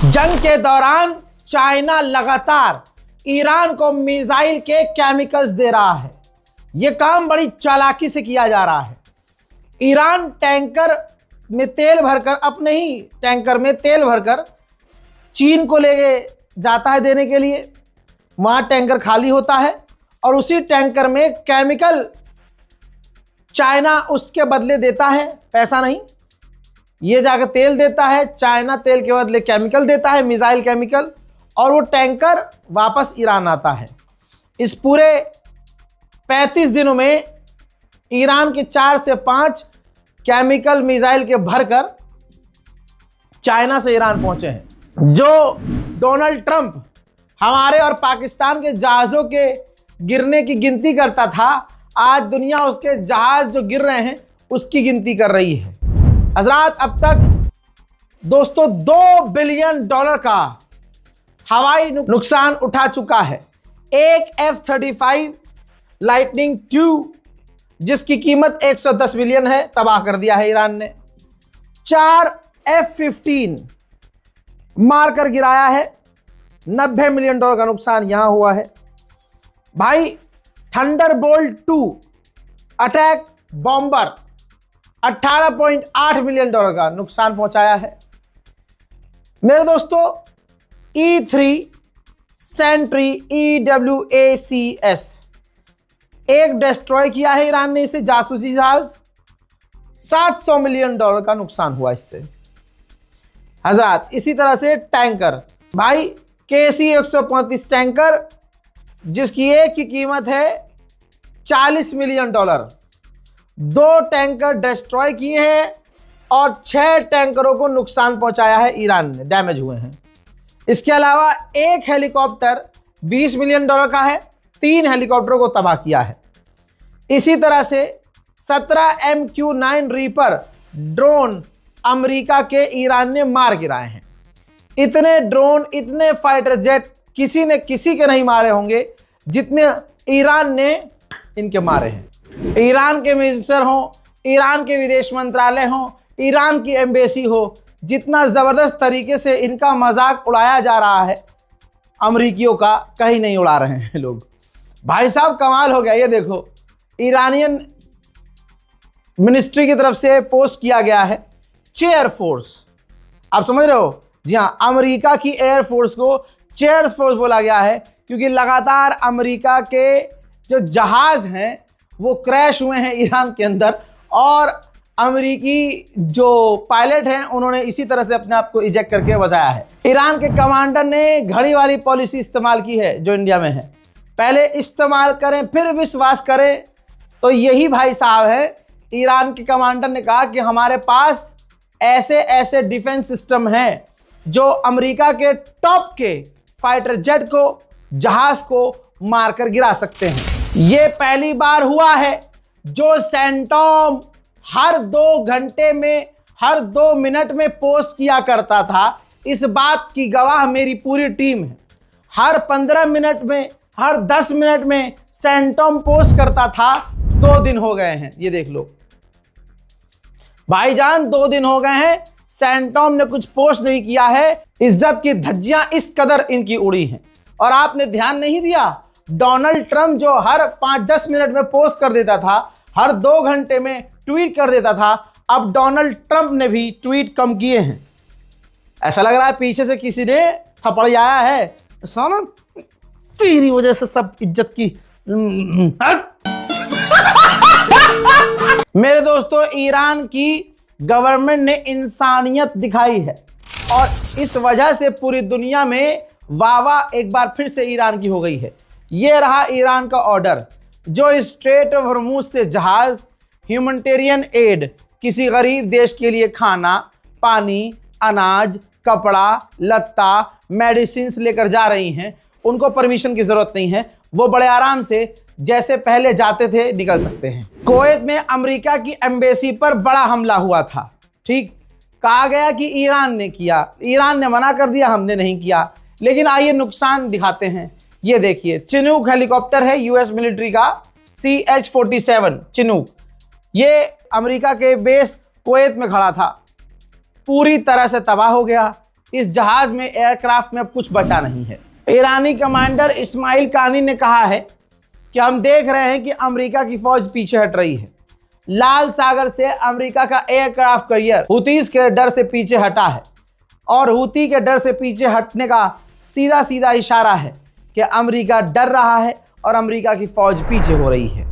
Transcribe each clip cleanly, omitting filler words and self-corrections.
जंग के दौरान चाइना लगातार ईरान को मिसाइल के केमिकल्स दे रहा है। यह काम बड़ी चालाकी से किया जा रहा है। ईरान टैंकर में तेल भरकर, अपने ही टैंकर में तेल भरकर चीन को ले जाता है देने के लिए। वहां टैंकर खाली होता है और उसी टैंकर में केमिकल चाइना उसके बदले देता है, पैसा नहीं। ये जाकर तेल देता है, चाइना तेल के बदले केमिकल देता है, मिसाइल केमिकल, और वो टैंकर वापस ईरान आता है। इस पूरे 35 दिनों में ईरान के 4 से 5 केमिकल मिसाइल के भरकर चाइना से ईरान पहुंचे हैं। जो डोनाल्ड ट्रंप हमारे और पाकिस्तान के जहाज़ों के गिरने की गिनती करता था, आज दुनिया उसके जहाज़ जो गिर रहे हैं उसकी गिनती कर रही है। हजरात, अब तक दोस्तों $2 बिलियन का हवाई नुकसान उठा चुका है। एक F-35 लाइटनिंग II जिसकी कीमत 110 बिलियन है, तबाह कर दिया है ईरान ने। 4 F-15 मारकर गिराया है, $90 मिलियन का नुकसान यहां हुआ है। भाई, थंडरबोल्ट 2 अटैक बॉम्बर 18.8 मिलियन का नुकसान पहुंचाया है। मेरे दोस्तों, E3 सेंट्री EWACS एक डिस्ट्रॉय किया है ईरान ने इसे, जासूसी जहाज। $700 मिलियन का नुकसान हुआ इससे। हजरात, इसी तरह से टैंकर, भाई KC-135 टैंकर जिसकी एक की कीमत है $40 मिलियन, 2 टैंकर डिस्ट्रॉय किए हैं और 6 टैंकरों को नुकसान पहुंचाया है ईरान ने, डैमेज हुए हैं। इसके अलावा एक हेलीकॉप्टर $20 मिलियन का है, 3 हेलीकॉप्टरों को तबाह किया है। इसी तरह से 17 MQ-9 रीपर ड्रोन अमेरिका के ईरान ने मार गिराए हैं। इतने ड्रोन, इतने फाइटर जेट किसी ने किसी के नहीं मारे होंगे जितने ईरान ने इनके मारे हैं। ईरान के मिनिस्टर हो, ईरान के विदेश मंत्रालय हो, ईरान की एम्बेसी हो, जितना ज़बरदस्त तरीके से इनका मजाक उड़ाया जा रहा है अमरीकियों का, कहीं नहीं उड़ा रहे हैं लोग। भाई साहब, कमाल हो गया। ये देखो, ईरानियन मिनिस्ट्री की तरफ से पोस्ट किया गया है चेयर फोर्स। आप समझ रहे हो? जी हाँ, अमेरिका की एयरफोर्स को चेयर फोर्स बोला गया है क्योंकि लगातार अमेरिका के जो जहाज हैं वो क्रैश हुए हैं ईरान के अंदर, और अमेरिकी जो पायलट हैं उन्होंने इसी तरह से अपने आप को इजेक्ट करके बचाया है। ईरान के कमांडर ने घड़ी वाली पॉलिसी इस्तेमाल की है जो इंडिया में है, पहले इस्तेमाल करें फिर विश्वास करें। तो यही भाई साहब है, ईरान के कमांडर ने कहा कि हमारे पास ऐसे ऐसे डिफेंस सिस्टम हैं जो अमेरिका के टॉप के फाइटर जेट को, जहाज को मारकर गिरा सकते हैं। ये पहली बार हुआ है जो सेंटोम हर 2 घंटे में, हर 2 मिनट में पोस्ट किया करता था। इस बात की गवाह मेरी पूरी टीम है। हर 15 मिनट में, हर 10 मिनट में सेंटोम पोस्ट करता था। 2 दिन हो गए हैं, ये देख लो भाईजान, 2 दिन हो गए हैं, सेंटोम ने कुछ पोस्ट नहीं किया है। इज्जत की धज्जियां इस कदर इनकी उड़ी हैं। और आपने ध्यान नहीं दिया, डोनाल्ड ट्रंप जो हर 5-10 मिनट में पोस्ट कर देता था, हर 2 घंटे में ट्वीट कर देता था, अब डोनाल्ड ट्रंप ने भी ट्वीट कम किए हैं। ऐसा लग रहा है पीछे से किसी ने थप्पड़ आया है। सोना, तेरी वजह से सब इज्जत की। मेरे दोस्तों, ईरान की गवर्नमेंट ने इंसानियत दिखाई है और इस वजह से पूरी दुनिया में वाह एक बार फिर से ईरान की हो गई है। ये रहा ईरान का ऑर्डर, जो स्ट्रेट ऑफ हॉर्मुज से जहाज, ह्यूमैनिटेरियन एड, किसी गरीब देश के लिए खाना, पानी, अनाज, कपड़ा, लत्ता, मेडिसिन लेकर जा रही हैं, उनको परमिशन की जरूरत नहीं है। वो बड़े आराम से जैसे पहले जाते थे निकल सकते हैं। कुवैत में अमेरिका की एम्बेसी पर बड़ा हमला हुआ था। ठीक कहा गया कि ईरान ने किया, ईरान ने मना कर दिया, हमने नहीं किया। लेकिन आइए नुकसान दिखाते हैं। ये देखिए, चिनूक हेलीकॉप्टर है यूएस मिलिट्री का, CH-47 चिनूक। ये अमेरिका के बेस कुवैत में खड़ा था, पूरी तरह से तबाह हो गया। इस जहाज में, एयरक्राफ्ट में अब कुछ बचा नहीं है। ईरानी कमांडर इस्माइल कानी ने कहा है कि हम देख रहे हैं कि अमेरिका की फौज पीछे हट रही है। लाल सागर से अमेरिका का एयरक्राफ्ट कैरियर हुतीज के डर से पीछे हटा है और हुती के डर से पीछे हटने का सीधा सीधा इशारा है कि अमेरिका डर रहा है और अमेरिका की फौज पीछे हो रही है।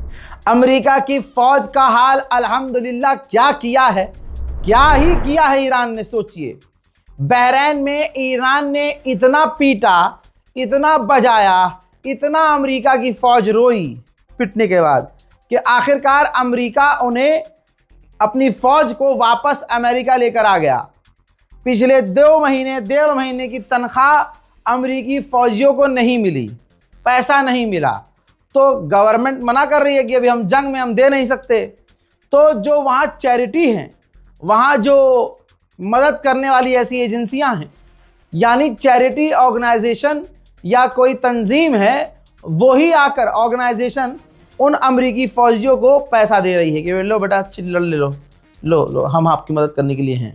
अमेरिका की फौज का हाल अल्हम्दुलिल्लाह क्या किया है, क्या ही किया है ईरान ने। सोचिए, बहरैन में ईरान ने इतना पीटा, इतना बजाया, इतना अमेरिका की फौज रोई पिटने के बाद कि आखिरकार अमेरिका उन्हें अपनी फौज को वापस अमेरिका लेकर आ गया। पिछले 1.5 महीने की तनख्वाह अमेरिकी फौजियों को नहीं मिली, पैसा नहीं मिला, तो गवर्नमेंट मना कर रही है कि अभी हम जंग में हम दे नहीं सकते। तो जो वहाँ चैरिटी हैं, वहाँ जो मदद करने वाली ऐसी एजेंसियां हैं, यानी चैरिटी ऑर्गेनाइजेशन या कोई तंजीम है, वही आकर ऑर्गेनाइजेशन उन अमेरिकी फौजियों को पैसा दे रही है कि लो बेटा चिल्लर ले लो, लो लो हम आपकी मदद करने के लिए हैं।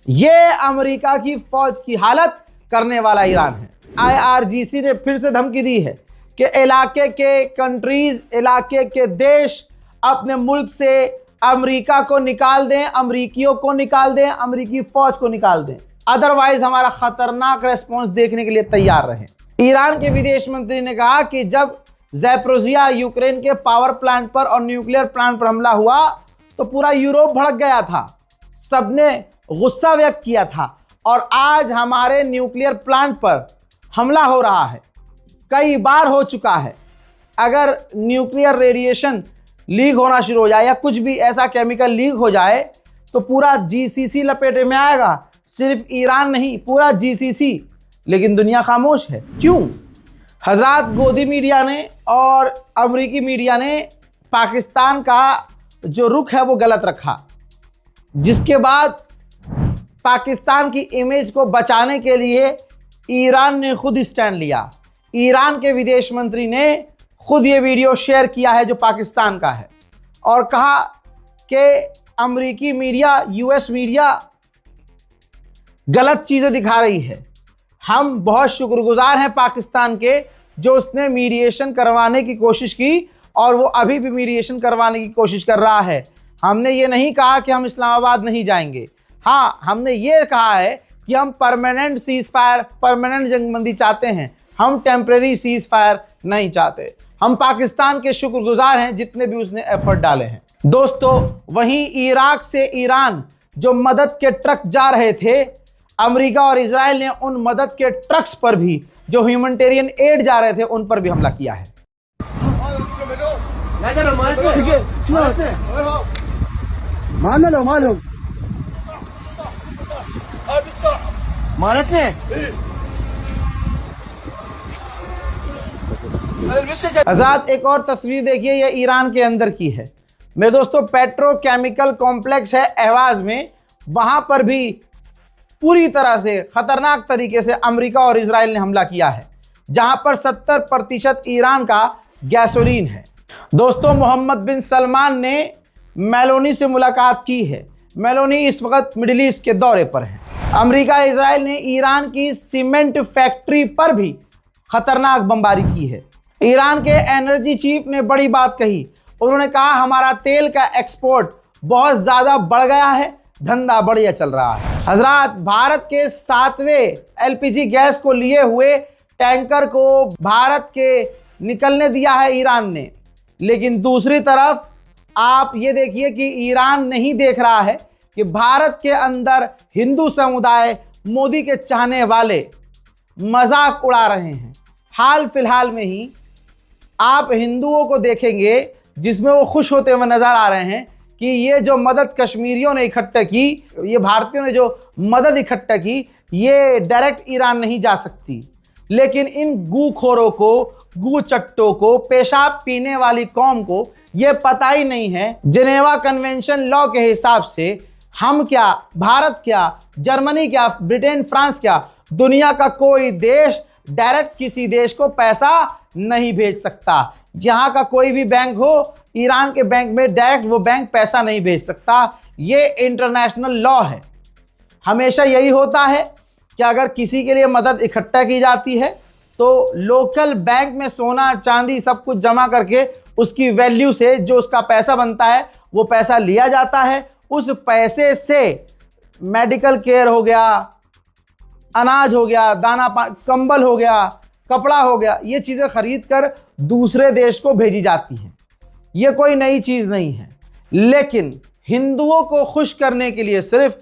ये अमेरिका की फौज की हालत करने वाला ईरान है। IRGC ने फिर से धमकी दी है कि इलाके के कंट्रीज, इलाके के देश अपने मुल्क से अमेरिका को निकाल दें, अमेरिकियों को निकाल दें, अमेरिकी फौज को निकाल दें, अदरवाइज हमारा खतरनाक रेस्पॉन्स देखने के लिए तैयार रहें। ईरान के विदेश मंत्री ने कहा कि जब ज़ैपोरिज़िया यूक्रेन के पावर प्लांट पर और न्यूक्लियर प्लांट पर हमला हुआ तो पूरा यूरोप भड़क गया था, सबने गुस्सा व्यक्त किया था, और आज हमारे न्यूक्लियर प्लांट पर हमला हो रहा है, कई बार हो चुका है। अगर न्यूक्लियर रेडिएशन लीक होना शुरू हो जाए या कुछ भी ऐसा केमिकल लीक हो जाए तो पूरा GCC लपेटे में आएगा। सिर्फ ईरान नहीं, पूरा GCC। लेकिन दुनिया खामोश है, क्यों? हजरात, गोदी मीडिया ने और अमेरिकी मीडिया ने पाकिस्तान का जो रुख है वो गलत रखा, जिसके बाद पाकिस्तान की इमेज को बचाने के लिए ईरान ने खुद स्टैंड लिया। ईरान के विदेश मंत्री ने खुद ये वीडियो शेयर किया है जो पाकिस्तान का है, और कहा कि अमेरिकी मीडिया, US मीडिया गलत चीज़ें दिखा रही है। हम बहुत शुक्रगुजार हैं पाकिस्तान के, जो उसने मीडिएशन करवाने की कोशिश की और वो अभी भी मीडिएशन करवाने की कोशिश कर रहा है। हमने ये नहीं कहा कि हम इस्लामाबाद नहीं जाएंगे। हाँ, हमने ये कहा है कि हम परमानेंट सीज फायर, परमानेंट जंगबंदी चाहते हैं, हम टेम्परेरी सीज फायर नहीं चाहते। हम पाकिस्तान के शुक्रगुजार हैं जितने भी उसने एफर्ट डाले हैं। दोस्तों, वहीं इराक से ईरान जो मदद के ट्रक जा रहे थे, अमेरिका और इजराइल ने उन मदद के ट्रक्स पर भी, जो ह्यूमैनिटेरियन एड जा रहे थे, उन पर भी हमला किया है। हज़रात, एक और तस्वीर देखिए, ये ईरान के अंदर की है। मेरे दोस्तों, पेट्रोकेमिकल कॉम्प्लेक्स है अहवाज में, वहां पर भी पूरी तरह से खतरनाक तरीके से अमेरिका और इजराइल ने हमला किया है, जहां पर 70% ईरान का गैसोलीन है। दोस्तों, मोहम्मद बिन सलमान ने मेलोनी से मुलाकात की है। मेलोनी इस वक्त मिडिल ईस्ट के दौरे पर है। अमेरिका इजराइल ने ईरान की सीमेंट फैक्ट्री पर भी खतरनाक बमबारी की है। ईरान के एनर्जी चीफ ने बड़ी बात कही। उन्होंने कहा हमारा तेल का एक्सपोर्ट बहुत ज़्यादा बढ़ गया है, धंधा बढ़िया चल रहा है। हजरात, भारत के 7वें LPG गैस को लिए हुए टैंकर को भारत के निकलने दिया है ईरान ने, लेकिन दूसरी तरफ आप ये देखिए कि ईरान नहीं देख रहा है कि भारत के अंदर हिंदू समुदाय, मोदी के चाहने वाले मजाक उड़ा रहे हैं। हाल फिलहाल में ही आप हिंदुओं को देखेंगे जिसमें वो खुश होते हुए नजर आ रहे हैं कि ये जो मदद कश्मीरियों ने इकट्ठा की, ये भारतीयों ने जो मदद इकट्ठा की, ये डायरेक्ट ईरान नहीं जा सकती। लेकिन इन गूखोरों को, गू चट्टों को, पेशाब पीने वाली कौम को ये पता ही नहीं है जिनेवा कन्वेंशन लॉ के हिसाब से हम क्या, भारत क्या, जर्मनी क्या, ब्रिटेन, फ्रांस क्या, दुनिया का कोई देश डायरेक्ट किसी देश को पैसा नहीं भेज सकता। यहाँ का कोई भी बैंक हो, ईरान के बैंक में डायरेक्ट वो बैंक पैसा नहीं भेज सकता। ये इंटरनेशनल लॉ है। हमेशा यही होता है कि अगर किसी के लिए मदद इकट्ठा की जाती है तो लोकल बैंक में सोना चांदी सब कुछ जमा करके उसकी वैल्यू से जो उसका पैसा बनता है वो पैसा लिया जाता है। उस पैसे से मेडिकल केयर हो गया, अनाज हो गया, दाना कंबल हो गया, कपड़ा हो गया, ये चीज़ें खरीद कर दूसरे देश को भेजी जाती हैं। ये कोई नई चीज़ नहीं है, लेकिन हिंदुओं को खुश करने के लिए सिर्फ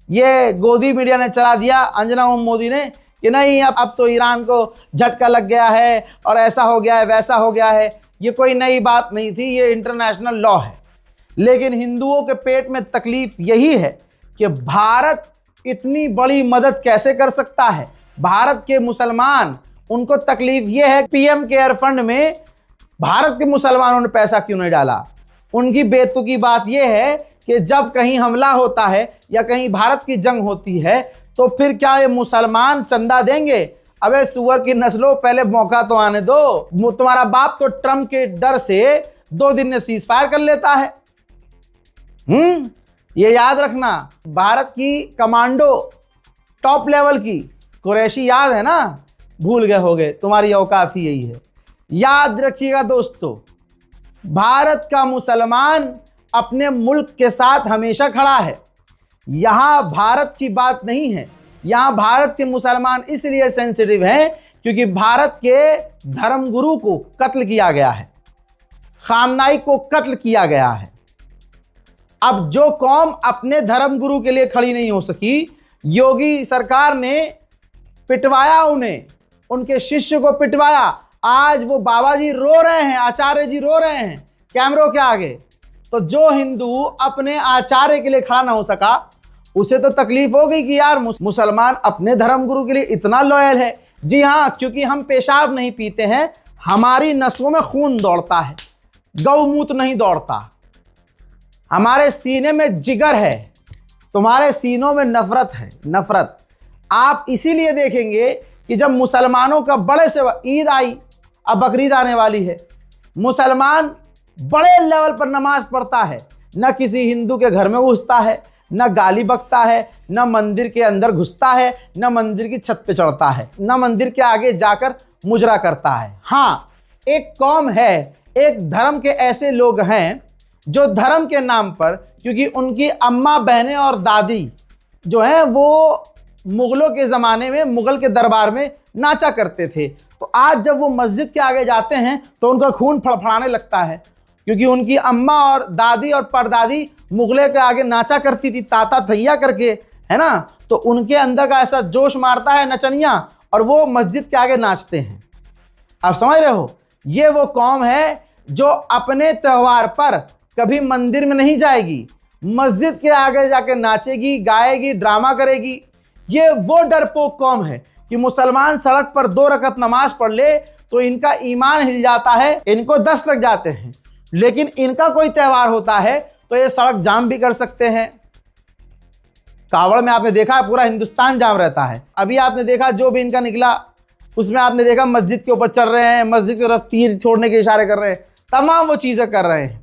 ये गोदी मीडिया ने चला दिया, अंजना ओम मोदी ने, कि नहीं अब तो ईरान को झटका लग गया है और ऐसा हो गया है वैसा हो गया है। ये कोई नई बात नहीं थी, ये इंटरनेशनल लॉ है। लेकिन हिंदुओं के पेट में तकलीफ यही है कि भारत इतनी बड़ी मदद कैसे कर सकता है। भारत के मुसलमान, उनको तकलीफ ये है पीएम केयर फंड में भारत के मुसलमानों ने पैसा क्यों नहीं डाला। उनकी बेतुकी बात यह है कि जब कहीं हमला होता है या कहीं भारत की जंग होती है तो फिर क्या ये मुसलमान चंदा देंगे? अबे सुअर की नस्लों, पहले मौका तो आने दो। तुम्हारा बाप तो ट्रम्प के डर से 2 दिन में सीज फायर कर लेता है। ये याद रखना, भारत की कमांडो टॉप लेवल की कुरैशी याद है ना? भूल गए होगे, तुम्हारी औकात ही यही है। याद रखिएगा दोस्तों, भारत का मुसलमान अपने मुल्क के साथ हमेशा खड़ा है। यहां भारत की बात नहीं है, यहां भारत के मुसलमान इसलिए सेंसिटिव हैं क्योंकि भारत के धर्मगुरु को कत्ल किया गया है, खामनाई को कत्ल किया गया है। अब जो कौम अपने धर्मगुरु के लिए खड़ी नहीं हो सकी, योगी सरकार ने पिटवाया उन्हें, उनके शिष्य को पिटवाया। आज वो बाबा जी रो रहे हैं, आचार्य जी रो रहे हैं कैमरों के आगे। तो जो हिंदू अपने आचार्य के लिए खड़ा ना हो सका, उसे तो तकलीफ हो गई कि यार मुसलमान अपने धर्मगुरु के लिए इतना लॉयल है। जी हाँ, क्योंकि हम पेशाब नहीं पीते हैं, हमारी नसों में खून दौड़ता है, गौमूत्र नहीं दौड़ता। हमारे सीने में जिगर है, तुम्हारे सीनों में नफरत है, नफरत। आप इसीलिए देखेंगे कि जब मुसलमानों का बड़े से ईद आई, अब बकरीद आने वाली है, मुसलमान बड़े लेवल पर नमाज पढ़ता है, न किसी हिंदू के घर में घुसता है, न गाली बकता है, न मंदिर के अंदर घुसता है, न मंदिर की छत पे चढ़ता है, न मंदिर के आगे जाकर मुजरा करता है। हाँ, एक कौम है, एक धर्म के ऐसे लोग हैं जो धर्म के नाम पर, क्योंकि उनकी अम्मा बहनें और दादी जो हैं वो मुगलों के ज़माने में मुगल के दरबार में नाचा करते थे, तो आज जब वो मस्जिद के आगे जाते हैं तो उनका खून फड़फड़ाने लगता है, क्योंकि उनकी अम्मा और दादी और परदादी मुगले के आगे नाचा करती थी, ताता थैया करके, है ना? तो उनके अंदर का ऐसा जोश मारता है नचनिया, और वो मस्जिद के आगे नाचते हैं। आप समझ रहे हो? ये वो कौम है जो अपने त्यौहार पर कभी मंदिर में नहीं जाएगी, मस्जिद के आगे जाके नाचेगी, गाएगी, ड्रामा करेगी। ये वो डरपोक कौम है कि मुसलमान सड़क पर 2 रकत नमाज पढ़ ले तो इनका ईमान हिल जाता है, इनको 10 लग जाते हैं। लेकिन इनका कोई त्यौहार होता है तो ये सड़क जाम भी कर सकते हैं। कावड़ में आपने देखा पूरा हिंदुस्तान जाम रहता है। अभी आपने देखा जो भी इनका निकला उसमें आपने देखा मस्जिद के ऊपर चढ़ रहे हैं, मस्जिद की तरफ तीर छोड़ने के इशारे कर रहे हैं, तमाम वो चीज़ें कर रहे हैं।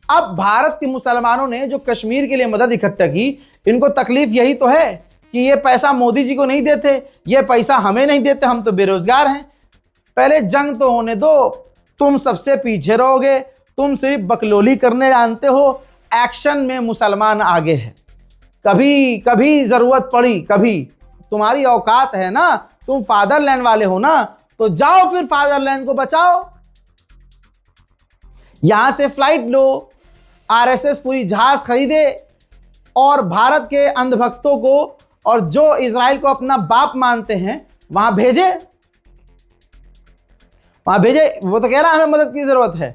अब भारत के मुसलमानों ने जो कश्मीर के लिए मदद इकट्ठा की, इनको तकलीफ यही तो है कि ये पैसा मोदी जी को नहीं देते, ये पैसा हमें नहीं देते, हम तो बेरोजगार हैं। पहले जंग तो होने दो, तुम सबसे पीछे रहोगे, तुम सिर्फ बकलोली करने जानते हो, एक्शन में मुसलमान आगे है। कभी कभी ज़रूरत पड़ी, कभी तुम्हारी औकात है ना, तुम फादरलैंड वाले हो ना, तो जाओ फिर फादरलैंड को बचाओ। यहां से फ्लाइट लो, आरएसएस पूरी जहाज खरीदे और भारत के अंधभक्तों को और जो इजराइल को अपना बाप मानते हैं वहां भेजे, वहां भेजे। वो तो कह रहा है हमें मदद की जरूरत है,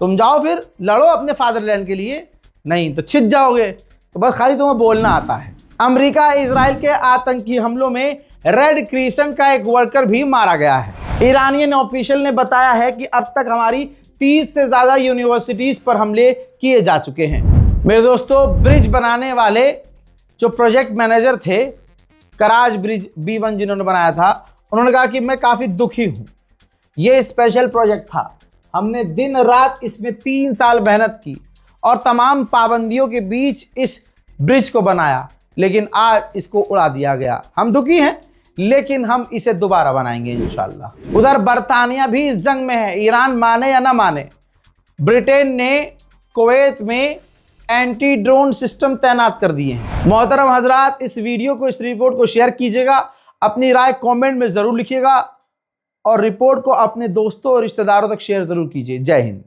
तुम जाओ फिर लड़ो अपने फादरलैंड के लिए, नहीं तो छिद जाओगे। तो बस खाली तुम्हें बोलना आता है। अमेरिका इजराइल के आतंकी हमलों में रेड क्रिसेंट का एक वर्कर भी मारा गया है। ईरानियन ऑफिशियल ने बताया है कि अब तक हमारी 30 से ज्यादा यूनिवर्सिटीज पर हमले किए जा चुके हैं। मेरे दोस्तों, ब्रिज बनाने वाले जो प्रोजेक्ट मैनेजर थे, कराज ब्रिज B1 जिन्होंने बनाया था, उन्होंने कहा कि मैं काफ़ी दुखी हूँ, ये स्पेशल प्रोजेक्ट था, हमने दिन रात इसमें 3 साल मेहनत की और तमाम पाबंदियों के बीच इस ब्रिज को बनाया, लेकिन आज इसको उड़ा दिया गया। हम दुखी हैं, लेकिन हम इसे दोबारा बनाएंगे इंशाल्लाह। उधर बरतानिया भी इस जंग में है, ईरान माने या ना माने। ब्रिटेन ने कुवैत में एंटी ड्रोन सिस्टम तैनात कर दिए हैं। मोहतरम हजरात, इस वीडियो को, इस रिपोर्ट को शेयर कीजिएगा, अपनी राय कमेंट में जरूर लिखिएगा और रिपोर्ट को अपने दोस्तों और रिश्तेदारों तक शेयर जरूर कीजिए। जय हिंद।